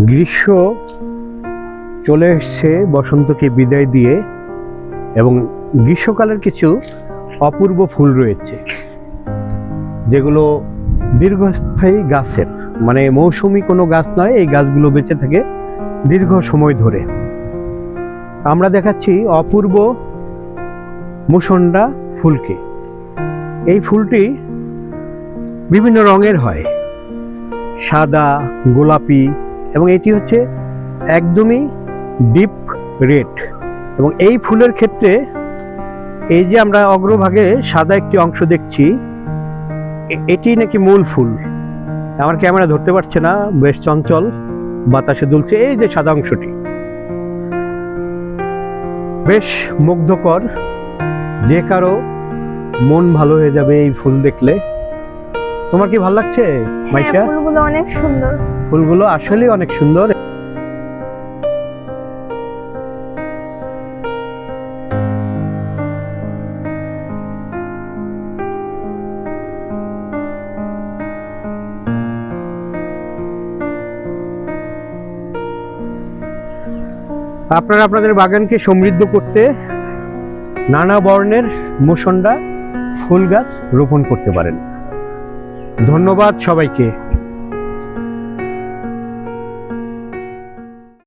গ্রীষ্ম চলে এসছে বসন্তকে বিদায় দিয়ে, এবং গ্রীষ্মকালের কিছু অপূর্ব ফুল রয়েছে যেগুলো দীর্ঘস্থায়ী গাছের, মানে মৌসুমী কোনো গাছ নয়। এই গাছগুলো বেঁচে থাকে দীর্ঘ সময় ধরে। আমরা দেখাচ্ছি অপূর্ব মুসন্ডা ফুলকে। এই ফুলটি বিভিন্ন রঙের হয়, সাদা, গোলাপি, এবং এটি হচ্ছে একদমই ডিপ রেড। এবং এই ফুলের ক্ষেত্রে এই যে আমরা অগ্রভাগে সাদা একটি অংশ দেখছি, এটি নাকি মূল ফুল। আমার ক্যামেরা ধরতে পারছে না, বেশ চঞ্চল, বাতাসে দুলছে। এই যে সাদা অংশটি বেশ মুগ্ধকর, যে কারো মন ভালো হয়ে যাবে এই ফুল দেখলে। তোমার কি ভালো লাগছে মাইশা? ফুলগুলো অনেক সুন্দর। ফুলগুলো আসলে অনেক সুন্দর। আপনারা আপনাদের বাগানকে সমৃদ্ধ করতে নানা বর্ণের মুসন্ডা ফুল গাছ রোপণ করতে পারেন। ধন্যবাদ সবাইকে।